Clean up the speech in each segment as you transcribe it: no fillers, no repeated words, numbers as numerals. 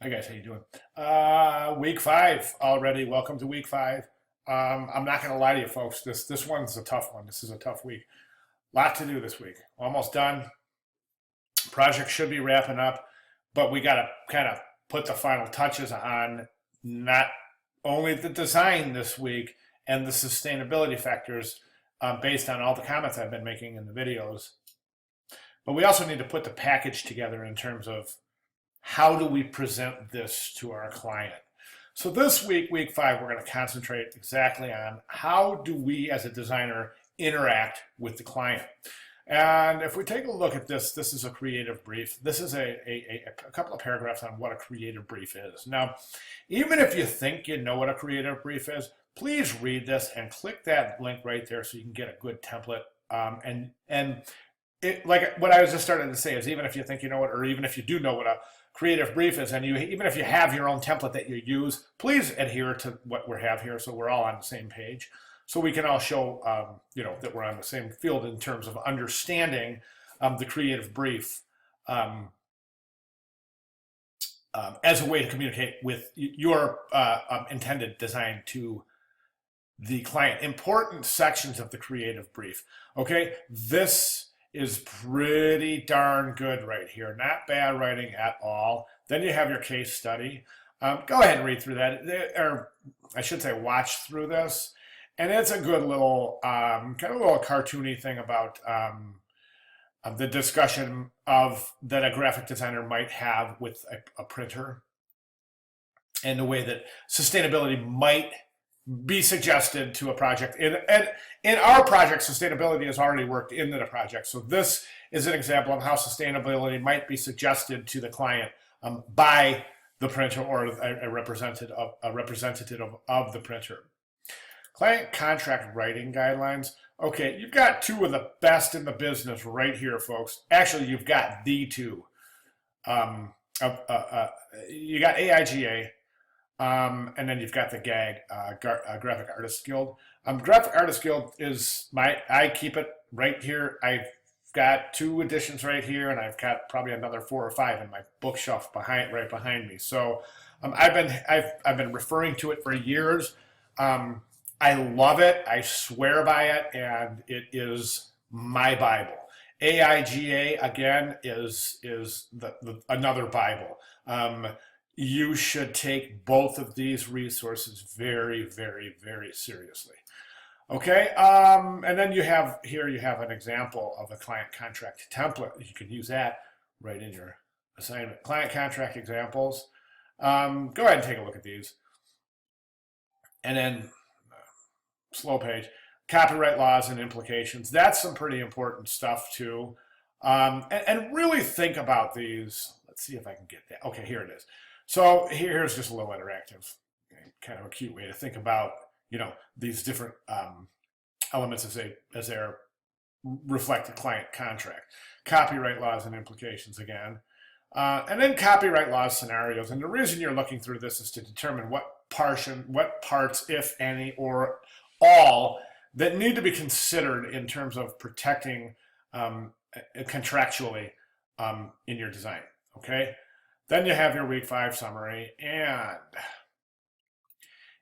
Hi guys, how you doing? Week 5 already. Welcome to week 5. I'm not gonna lie to you folks. This one's a tough one. This is a tough week. Lot to do this week. Almost done. Project should be wrapping up, but we gotta kind of put the final touches on not only the design this week and the sustainability factors based on all the comments I've been making in the videos, but we also need to put the package together in terms of how do we present this to our client? So this week, week 5, we're going to concentrate exactly on how do we as a designer interact with the client. And if we take a look at this, this is a creative brief. This is a couple of paragraphs on what a creative brief is. Now, even if you think you know what a creative brief is, please read this and click that link right there so you can get a good template. Like what I was just starting to say is, even if you think you know it, or even if you do know what a creative brief is, and even if you have your own template that you use, please adhere to what we have here so we're all on the same page, so we can all show that we're on the same field in terms of understanding the creative brief as a way to communicate with your intended design to the client. Important sections of the creative brief. Okay, this is pretty darn good right here. Not bad writing at all. Then you have your case study. Go ahead and read through that, or I should say watch through this. And it's a good little, kind of a little cartoony thing about the discussion that a graphic designer might have with a printer, and the way that sustainability might be suggested to a project. In our project, sustainability has already worked into the project. So this is an example of how sustainability might be suggested to the client by the printer or a representative of the printer. Client contract writing guidelines. Okay, you've got two of the best in the business right here, folks. Actually, you've got the two. You got AIGA. And then you've got the Graphic Artists Guild. Graphic Artists Guild is I keep it right here. I've got 2 editions right here, and I've got probably another 4 or 5 in my bookshelf right behind me. So I've been referring to it for years. I love it. I swear by it, and it is my Bible. AIGA again is another Bible. You should take both of these resources very, very, very seriously. Okay, and then you have an example of a client contract template. You can use that right in your assignment. Client contract examples. Go ahead and take a look at these. And then slow page, copyright laws and implications. That's some pretty important stuff too. And really think about these. Let's see if I can get that. Okay, here it is. So here's just a little interactive, kind of a cute way to think about, these different elements as they're reflected client contract. Copyright laws and implications again. And then copyright laws scenarios. And the reason you're looking through this is to determine what parts, if any, or all, that need to be considered in terms of protecting contractually in your design, okay? Then you have your week 5 summary, and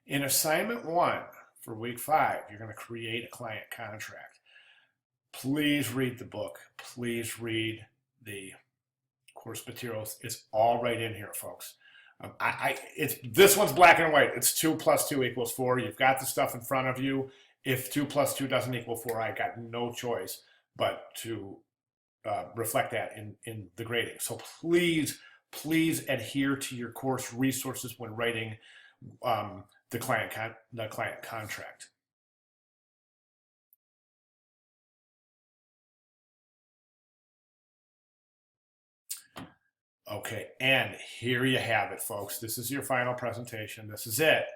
in assignment 1 for week 5, you're going to create a client contract. Please read the book. Please read the course materials. It's all right in here, folks. This one's black and white. It's 2 + 2 = 4. You've got the stuff in front of you. If 2 + 2 doesn't equal 4, I got no choice but to reflect that in the grading. So please adhere to your course resources when writing the client contract. Okay, and here you have it, folks. This is your final presentation. This is it.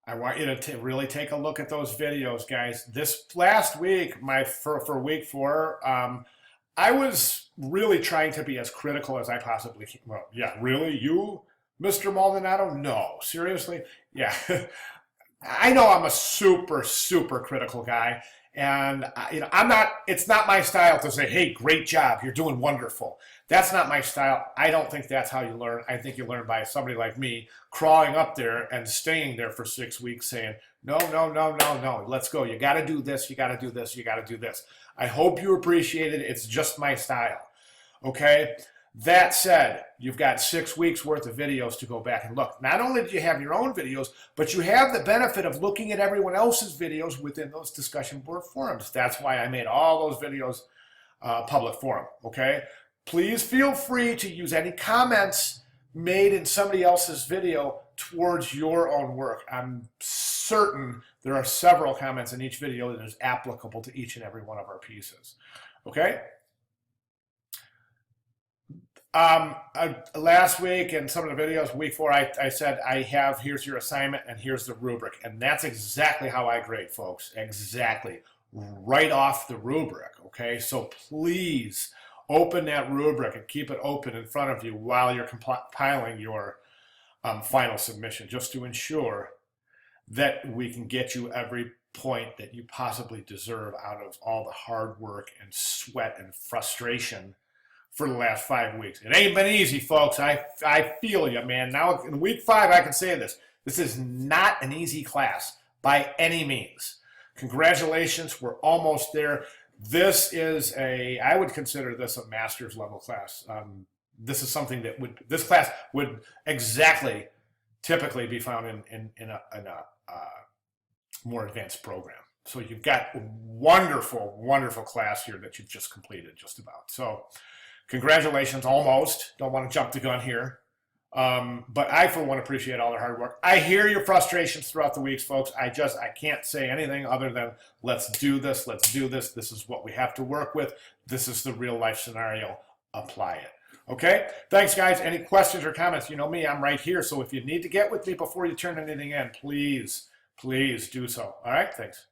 I want you to really take a look at those videos, guys. This last week, for week 4, I was really trying to be as critical as I possibly can. Well, yeah, really? You, Mr. Maldonado? No, seriously? Yeah. I know I'm a super, super critical guy, And I'm not. It's not my style to say, "Hey, great job, you're doing wonderful." That's not my style. I don't think that's how you learn. I think you learn by somebody like me crawling up there and staying there for 6 weeks, saying, "No, no, no, no, no. Let's go. You got to do this. You got to do this. You got to do this." I hope you appreciate it. It's just my style. Okay. That said, you've got 6 weeks worth of videos to go back and look. Not only do you have your own videos, but you have the benefit of looking at everyone else's videos within those discussion board forums. That's why I made all those videos public forum, okay? Please feel free to use any comments made in somebody else's video towards your own work. I'm certain there are several comments in each video that is applicable to each and every one of our pieces, okay? Last week and some of the videos, week 4, I said, here's your assignment and here's the rubric. And that's exactly how I grade, folks. Exactly. Right off the rubric, okay? So please open that rubric and keep it open in front of you while you're compiling your final submission, just to ensure that we can get you every point that you possibly deserve out of all the hard work and sweat and frustration for the last 5 weeks. It ain't been easy, folks. I feel you, man. Now in week 5, I can say this. This is not an easy class by any means. Congratulations, we're almost there. This is I would consider this a master's level class. This is something that this class would exactly typically be found in a more advanced program. So you've got a wonderful, wonderful class here that you've just completed just about. So congratulations, almost. Don't want to jump the gun here. But I, for one, appreciate all their hard work. I hear your frustrations throughout the weeks, folks. I can't say anything other than let's do this, let's do this. This is what we have to work with. This is the real life scenario. Apply it. Okay? Thanks, guys. Any questions or comments? You know me, I'm right here. So if you need to get with me before you turn anything in, please do so. All right? Thanks.